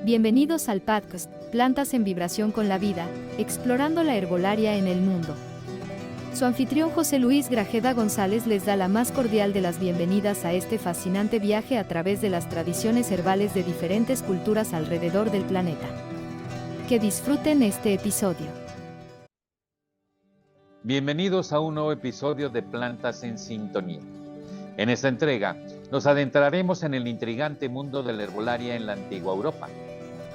Bienvenidos al podcast Plantas en Vibración con la Vida, explorando la herbolaria en el mundo. Su anfitrión José Luis Grajeda González les da la más cordial de las bienvenidas a este fascinante viaje a través de las tradiciones herbales de diferentes culturas alrededor del planeta. Que disfruten este episodio. Bienvenidos a un nuevo episodio de Plantas en Sintonía. En esta entrega nos adentraremos en el intrigante mundo de la herbolaria en la antigua Europa,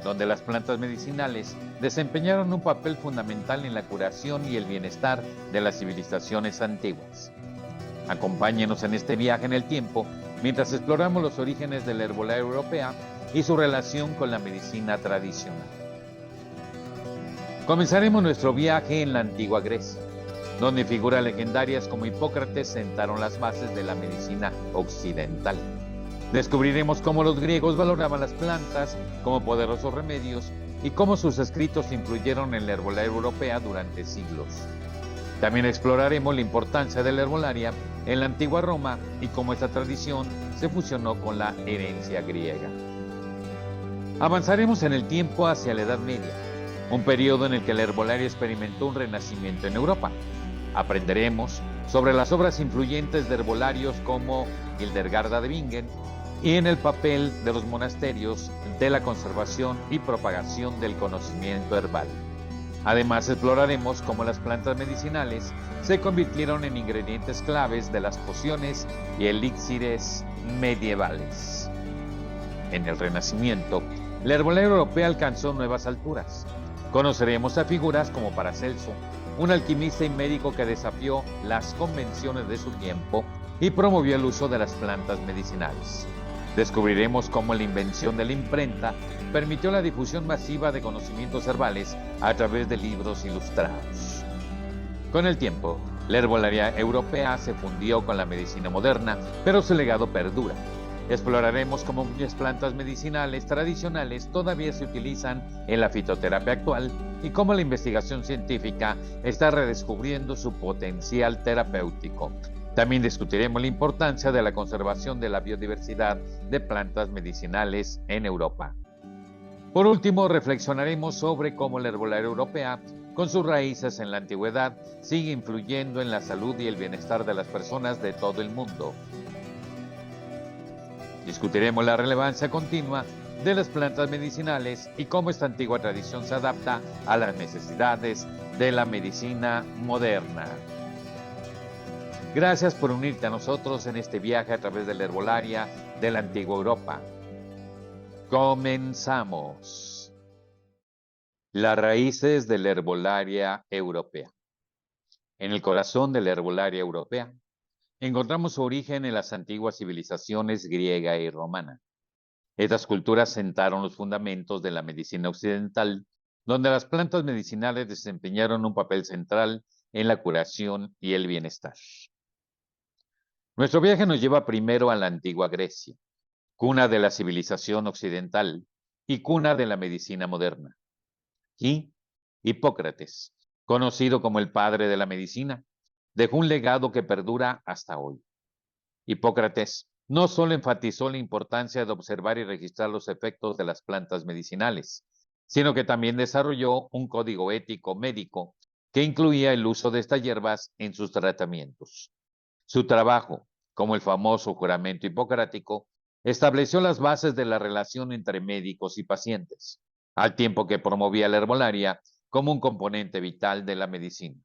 donde las plantas medicinales desempeñaron un papel fundamental en la curación y el bienestar de las civilizaciones antiguas. Acompáñenos en este viaje en el tiempo mientras exploramos los orígenes de la herbolaria europea y su relación con la medicina tradicional. Comenzaremos nuestro viaje en la antigua Grecia, donde figuras legendarias como Hipócrates sentaron las bases de la medicina occidental. Descubriremos cómo los griegos valoraban las plantas como poderosos remedios y cómo sus escritos influyeron en la herbolaria europea durante siglos. También exploraremos la importancia de la herbolaria en la antigua Roma y cómo esta tradición se fusionó con la herencia griega. Avanzaremos en el tiempo hacia la Edad Media, un periodo en el que la herbolaria experimentó un renacimiento en Europa. Aprenderemos sobre las obras influyentes de herbolarios como Hildegarda de Bingen y en el papel de los monasterios de la conservación y propagación del conocimiento herbal. Además, exploraremos cómo las plantas medicinales se convirtieron en ingredientes claves de las pociones y elixires medievales. En el Renacimiento, la herbolaria europea alcanzó nuevas alturas. Conoceremos a figuras como Paracelso, un alquimista y médico que desafió las convenciones de su tiempo y promovió el uso de las plantas medicinales. Descubriremos cómo la invención de la imprenta permitió la difusión masiva de conocimientos herbales a través de libros ilustrados. Con el tiempo, la herbolaria europea se fundió con la medicina moderna, pero su legado perdura. Exploraremos cómo muchas plantas medicinales tradicionales todavía se utilizan en la fitoterapia actual y cómo la investigación científica está redescubriendo su potencial terapéutico. También discutiremos la importancia de la conservación de la biodiversidad de plantas medicinales en Europa. Por último, reflexionaremos sobre cómo la herbolaria europea, con sus raíces en la antigüedad, sigue influyendo en la salud y el bienestar de las personas de todo el mundo. Discutiremos la relevancia continua de las plantas medicinales y cómo esta antigua tradición se adapta a las necesidades de la medicina moderna. Gracias por unirte a nosotros en este viaje a través de la herbolaria de la antigua Europa. Comenzamos. Las raíces de la herbolaria europea. En el corazón de la herbolaria europea, encontramos su origen en las antiguas civilizaciones griega y romana. Estas culturas sentaron los fundamentos de la medicina occidental, donde las plantas medicinales desempeñaron un papel central en la curación y el bienestar. Nuestro viaje nos lleva primero a la antigua Grecia, cuna de la civilización occidental y cuna de la medicina moderna. Aquí, Hipócrates, conocido como el padre de la medicina, dejó un legado que perdura hasta hoy. Hipócrates no solo enfatizó la importancia de observar y registrar los efectos de las plantas medicinales, sino que también desarrolló un código ético médico que incluía el uso de estas hierbas en sus tratamientos. Su trabajo, como el famoso juramento hipocrático, estableció las bases de la relación entre médicos y pacientes, al tiempo que promovía la herbolaria como un componente vital de la medicina.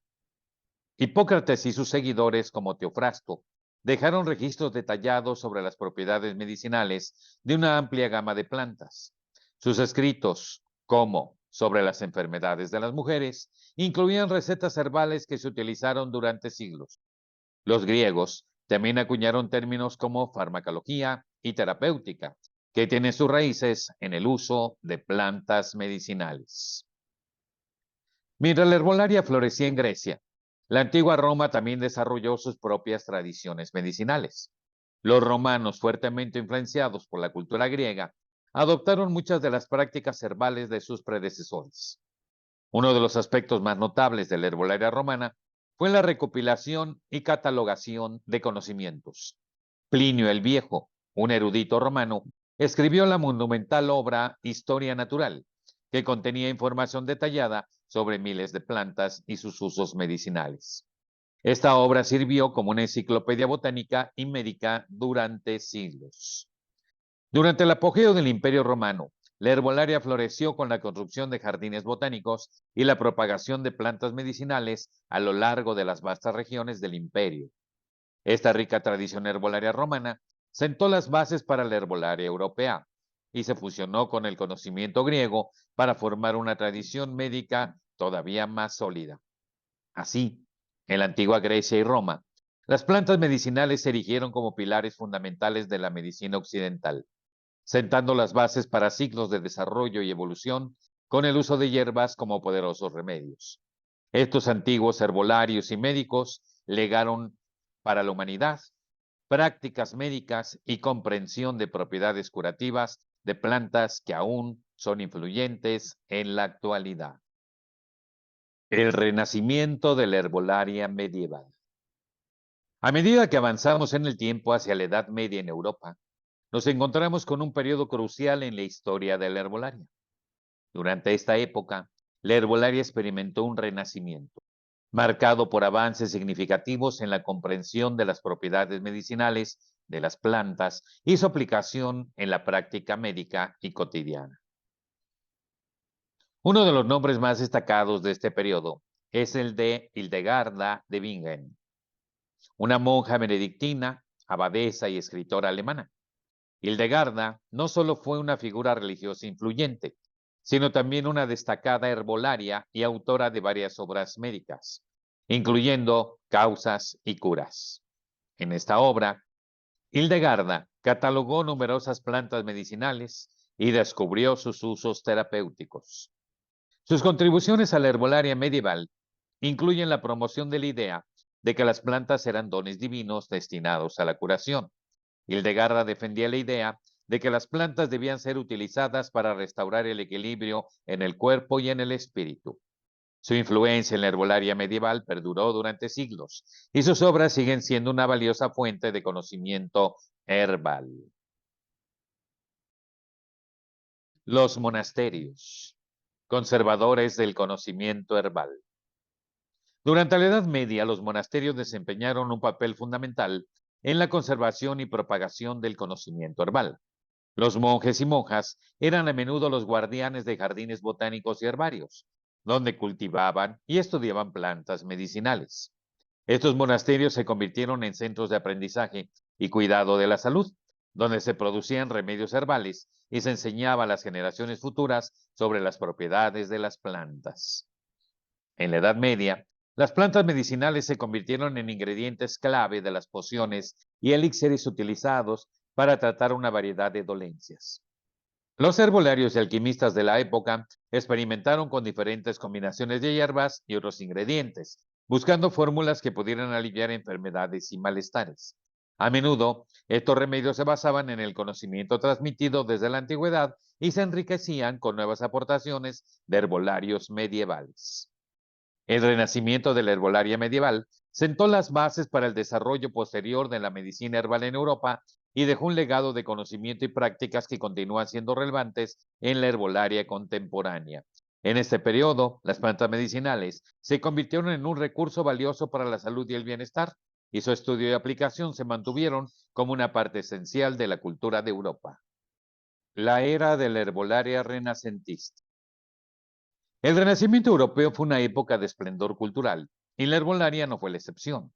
Hipócrates y sus seguidores, como Teofrasto, dejaron registros detallados sobre las propiedades medicinales de una amplia gama de plantas. Sus escritos, como sobre las enfermedades de las mujeres, incluían recetas herbales que se utilizaron durante siglos. Los griegos también acuñaron términos como farmacología y terapéutica, que tienen sus raíces en el uso de plantas medicinales. Mientras la herbolaria florecía en Grecia, la antigua Roma también desarrolló sus propias tradiciones medicinales. Los romanos, fuertemente influenciados por la cultura griega, adoptaron muchas de las prácticas herbales de sus predecesores. Uno de los aspectos más notables de la herbolaria romana fue la recopilación y catalogación de conocimientos. Plinio el Viejo, un erudito romano, escribió la monumental obra Historia Natural, que contenía información detallada sobre miles de plantas y sus usos medicinales. Esta obra sirvió como una enciclopedia botánica y médica durante siglos. Durante el apogeo del Imperio Romano, la herbolaria floreció con la construcción de jardines botánicos y la propagación de plantas medicinales a lo largo de las vastas regiones del imperio. Esta rica tradición herbolaria romana sentó las bases para la herbolaria europea y se fusionó con el conocimiento griego para formar una tradición médica todavía más sólida. Así, en la antigua Grecia y Roma, las plantas medicinales se erigieron como pilares fundamentales de la medicina occidental, sentando las bases para siglos de desarrollo y evolución con el uso de hierbas como poderosos remedios. Estos antiguos herbolarios y médicos legaron para la humanidad prácticas médicas y comprensión de propiedades curativas de plantas que aún son influyentes en la actualidad. El renacimiento de la herbolaria medieval. A medida que avanzamos en el tiempo hacia la Edad Media en Europa, nos encontramos con un periodo crucial en la historia de la herbolaria. Durante esta época, la herbolaria experimentó un renacimiento, marcado por avances significativos en la comprensión de las propiedades medicinales de las plantas y su aplicación en la práctica médica y cotidiana. Uno de los nombres más destacados de este periodo es el de Hildegarda de Bingen, una monja benedictina, abadesa y escritora alemana. Hildegarda no solo fue una figura religiosa influyente, sino también una destacada herbolaria y autora de varias obras médicas, incluyendo Causas y Curas. En esta obra, Hildegarda catalogó numerosas plantas medicinales y descubrió sus usos terapéuticos. Sus contribuciones a la herbolaria medieval incluyen la promoción de la idea de que las plantas eran dones divinos destinados a la curación. Hildegarda defendía la idea de que las plantas debían ser utilizadas para restaurar el equilibrio en el cuerpo y en el espíritu. Su influencia en la herbolaria medieval perduró durante siglos y sus obras siguen siendo una valiosa fuente de conocimiento herbal. Los monasterios, conservadores del conocimiento herbal. Durante la Edad Media, los monasterios desempeñaron un papel fundamental en la conservación y propagación del conocimiento herbal. Los monjes y monjas eran a menudo los guardianes de jardines botánicos y herbarios, donde cultivaban y estudiaban plantas medicinales. Estos monasterios se convirtieron en centros de aprendizaje y cuidado de la salud, donde se producían remedios herbales y se enseñaba a las generaciones futuras sobre las propiedades de las plantas. En la Edad Media, las plantas medicinales se convirtieron en ingredientes clave de las pociones y elixires utilizados para tratar una variedad de dolencias. Los herbolarios y alquimistas de la época experimentaron con diferentes combinaciones de hierbas y otros ingredientes, buscando fórmulas que pudieran aliviar enfermedades y malestares. A menudo, estos remedios se basaban en el conocimiento transmitido desde la antigüedad y se enriquecían con nuevas aportaciones de herbolarios medievales. El renacimiento de la herbolaria medieval sentó las bases para el desarrollo posterior de la medicina herbal en Europa y dejó un legado de conocimiento y prácticas que continúan siendo relevantes en la herbolaria contemporánea. En este periodo, las plantas medicinales se convirtieron en un recurso valioso para la salud y el bienestar, y su estudio y aplicación se mantuvieron como una parte esencial de la cultura de Europa. La era de la herbolaria renacentista. El Renacimiento europeo fue una época de esplendor cultural, y la herbolaria no fue la excepción.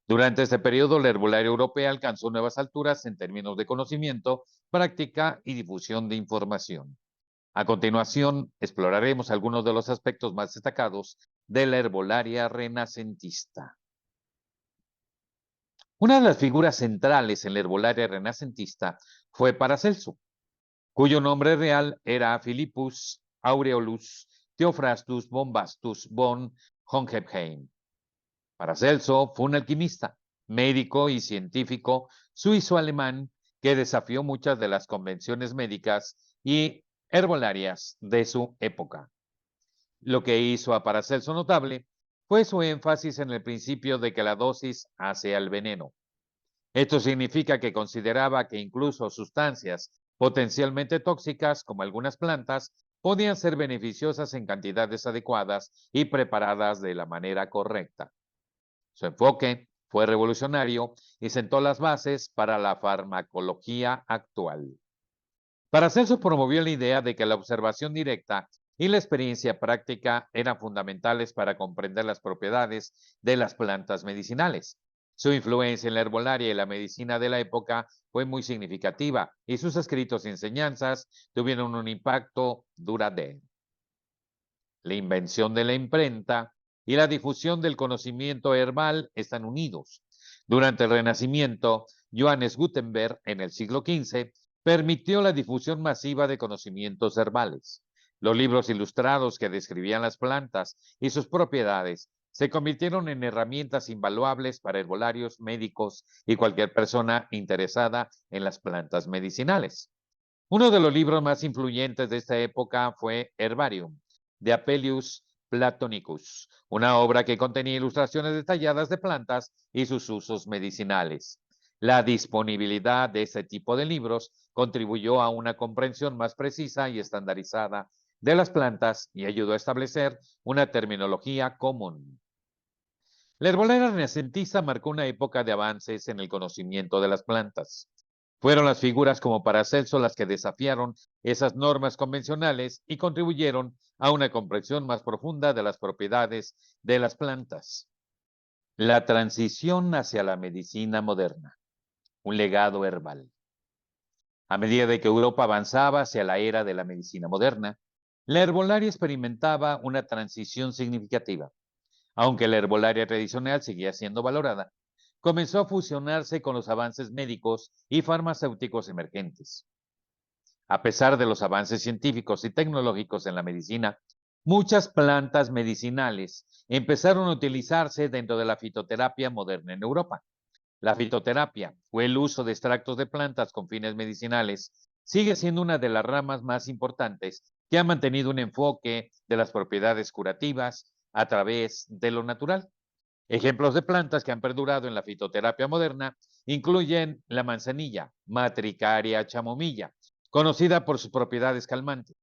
Durante este periodo, la herbolaria europea alcanzó nuevas alturas en términos de conocimiento, práctica y difusión de información. A continuación, exploraremos algunos de los aspectos más destacados de la herbolaria renacentista. Una de las figuras centrales en la herbolaria renacentista fue Paracelso, cuyo nombre real era Philippus Aureolus Theophrastus Bombastus von Hohenheim. Paracelso fue un alquimista, médico y científico suizo-alemán que desafió muchas de las convenciones médicas y herbolarias de su época. Lo que hizo a Paracelso notable fue su énfasis en el principio de que la dosis hace al veneno. Esto significa que consideraba que incluso sustancias potencialmente tóxicas, como algunas plantas, podían ser beneficiosas en cantidades adecuadas y preparadas de la manera correcta. Su enfoque fue revolucionario y sentó las bases para la farmacología actual. Paracelso promovió la idea de que la observación directa y la experiencia práctica eran fundamentales para comprender las propiedades de las plantas medicinales. Su influencia en la herbolaria y la medicina de la época fue muy significativa y sus escritos y enseñanzas tuvieron un impacto duradero. La invención de la imprenta y la difusión del conocimiento herbal están unidos. Durante el Renacimiento, Johannes Gutenberg, en el siglo XV, permitió la difusión masiva de conocimientos herbales. Los libros ilustrados que describían las plantas y sus propiedades se convirtieron en herramientas invaluables para herbolarios, médicos y cualquier persona interesada en las plantas medicinales. Uno de los libros más influyentes de esta época fue Herbarium, de Apelius Platonicus, una obra que contenía ilustraciones detalladas de plantas y sus usos medicinales. La disponibilidad de este tipo de libros contribuyó a una comprensión más precisa y estandarizada de las plantas y ayudó a establecer una terminología común. La herbolaria renacentista marcó una época de avances en el conocimiento de las plantas. Fueron las figuras como Paracelso las que desafiaron esas normas convencionales y contribuyeron a una comprensión más profunda de las propiedades de las plantas. La transición hacia la medicina moderna, un legado herbal. A medida de que Europa avanzaba hacia la era de la medicina moderna, la herbolaria experimentaba una transición significativa. Aunque la herbolaria tradicional seguía siendo valorada, comenzó a fusionarse con los avances médicos y farmacéuticos emergentes. A pesar de los avances científicos y tecnológicos en la medicina, muchas plantas medicinales empezaron a utilizarse dentro de la fitoterapia moderna en Europa. La fitoterapia, o el uso de extractos de plantas con fines medicinales, sigue siendo una de las ramas más importantes que ha mantenido un enfoque de las propiedades curativas a través de lo natural. Ejemplos de plantas que han perdurado en la fitoterapia moderna incluyen la manzanilla, Matricaria chamomilla, conocida por sus propiedades calmantes;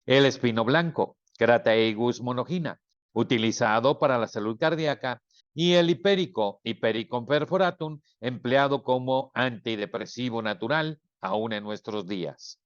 el espino blanco, Crataegus monogina, utilizado para la salud cardíaca; y el hipérico, Hipericum perforatum, empleado como antidepresivo natural aún en nuestros días.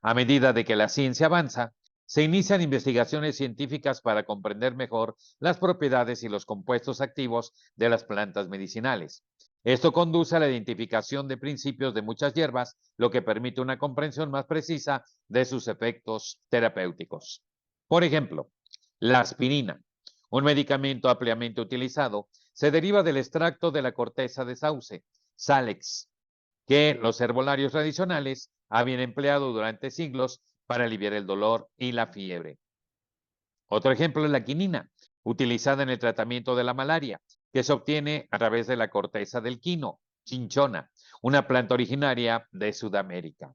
A medida de que la ciencia avanza, se inician investigaciones científicas para comprender mejor las propiedades y los compuestos activos de las plantas medicinales. Esto conduce a la identificación de principios de muchas hierbas, lo que permite una comprensión más precisa de sus efectos terapéuticos. Por ejemplo, la aspirina, un medicamento ampliamente utilizado, se deriva del extracto de la corteza de sauce, Salix, que los herbolarios tradicionales habían empleado durante siglos para aliviar el dolor y la fiebre. Otro ejemplo es la quinina, utilizada en el tratamiento de la malaria, que se obtiene a través de la corteza del quino, chinchona, una planta originaria de Sudamérica.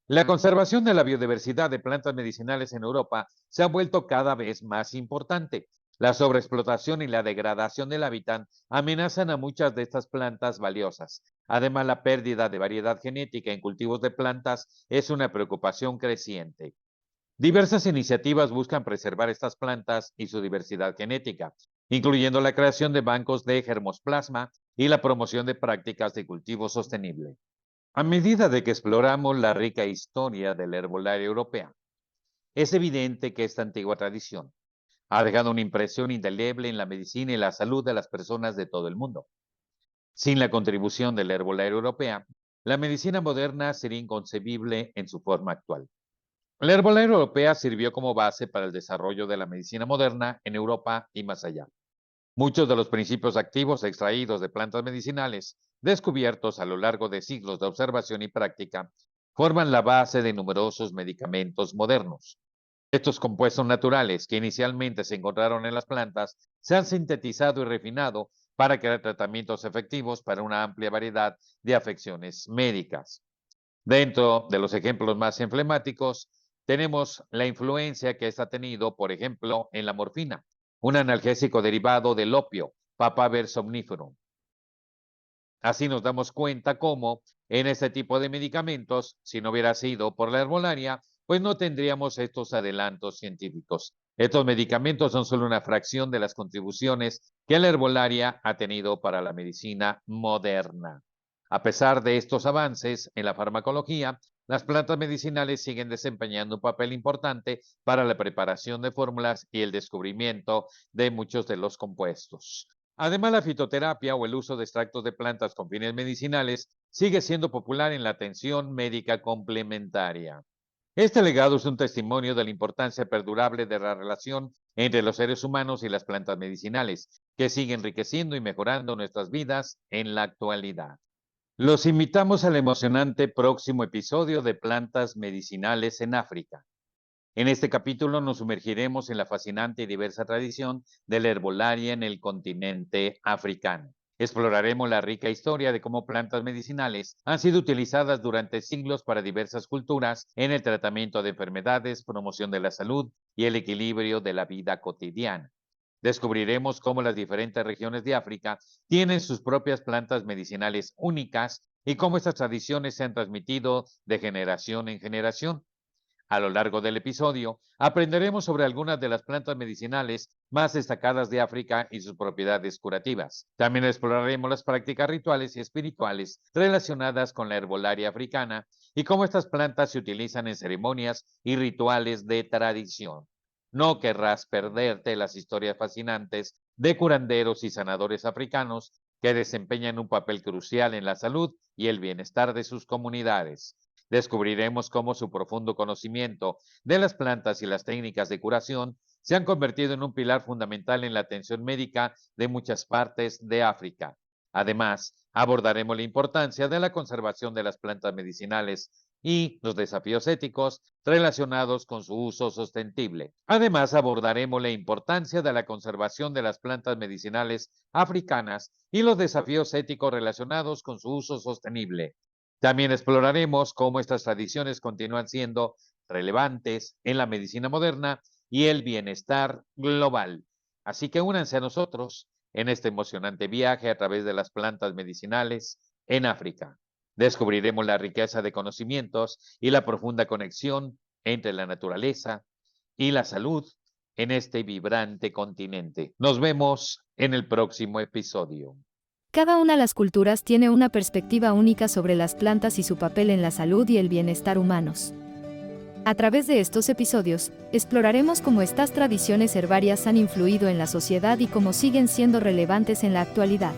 La conservación de la biodiversidad de plantas medicinales en Europa se ha vuelto cada vez más importante. La sobreexplotación y la degradación del hábitat amenazan a muchas de estas plantas valiosas. Además, la pérdida de variedad genética en cultivos de plantas es una preocupación creciente. Diversas iniciativas buscan preservar estas plantas y su diversidad genética, incluyendo la creación de bancos de germoplasma y la promoción de prácticas de cultivo sostenible. A medida de que exploramos la rica historia de la herbolaria europea, es evidente que esta antigua tradición ha dejado una impresión indeleble en la medicina y la salud de las personas de todo el mundo. Sin la contribución de la herbolaria europea, la medicina moderna sería inconcebible en su forma actual. La herbolaria europea sirvió como base para el desarrollo de la medicina moderna en Europa y más allá. Muchos de los principios activos extraídos de plantas medicinales, descubiertos a lo largo de siglos de observación y práctica, forman la base de numerosos medicamentos modernos. Estos compuestos naturales que inicialmente se encontraron en las plantas se han sintetizado y refinado para crear tratamientos efectivos para una amplia variedad de afecciones médicas. Dentro de los ejemplos más emblemáticos, tenemos la influencia que esta ha tenido, por ejemplo, en la morfina, un analgésico derivado del opio, Papaver somniferum. Así nos damos cuenta cómo en este tipo de medicamentos, si no hubiera sido por la herbolaria, pues no tendríamos estos adelantos científicos. Estos medicamentos son solo una fracción de las contribuciones que la herbolaria ha tenido para la medicina moderna. A pesar de estos avances en la farmacología, las plantas medicinales siguen desempeñando un papel importante para la preparación de fórmulas y el descubrimiento de muchos de los compuestos. Además, la fitoterapia o el uso de extractos de plantas con fines medicinales sigue siendo popular en la atención médica complementaria. Este legado es un testimonio de la importancia perdurable de la relación entre los seres humanos y las plantas medicinales, que sigue enriqueciendo y mejorando nuestras vidas en la actualidad. Los invitamos al emocionante próximo episodio de Plantas Medicinales en África. En este capítulo nos sumergiremos en la fascinante y diversa tradición de la herbolaria en el continente africano. Exploraremos la rica historia de cómo plantas medicinales han sido utilizadas durante siglos para diversas culturas en el tratamiento de enfermedades, promoción de la salud y el equilibrio de la vida cotidiana. Descubriremos cómo las diferentes regiones de África tienen sus propias plantas medicinales únicas y cómo estas tradiciones se han transmitido de generación en generación. A lo largo del episodio, aprenderemos sobre algunas de las plantas medicinales más destacadas de África y sus propiedades curativas. También exploraremos las prácticas rituales y espirituales relacionadas con la herbolaria africana y cómo estas plantas se utilizan en ceremonias y rituales de tradición. No querrás perderte las historias fascinantes de curanderos y sanadores africanos que desempeñan un papel crucial en la salud y el bienestar de sus comunidades. Descubriremos cómo su profundo conocimiento de las plantas y las técnicas de curación se han convertido en un pilar fundamental en la atención médica de muchas partes de África. Además, abordaremos la importancia de la conservación de las plantas medicinales y los desafíos éticos relacionados con su uso sostenible. Además, abordaremos la importancia de la conservación de las plantas medicinales africanas y los desafíos éticos relacionados con su uso sostenible. También exploraremos cómo estas tradiciones continúan siendo relevantes en la medicina moderna y el bienestar global. Así que únanse a nosotros en este emocionante viaje a través de las plantas medicinales en África. Descubriremos la riqueza de conocimientos y la profunda conexión entre la naturaleza y la salud en este vibrante continente. Nos vemos en el próximo episodio. Cada una de las culturas tiene una perspectiva única sobre las plantas y su papel en la salud y el bienestar humanos. A través de estos episodios, exploraremos cómo estas tradiciones herbarias han influido en la sociedad y cómo siguen siendo relevantes en la actualidad.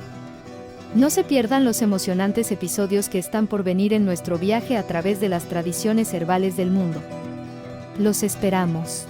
No se pierdan los emocionantes episodios que están por venir en nuestro viaje a través de las tradiciones herbales del mundo. Los esperamos.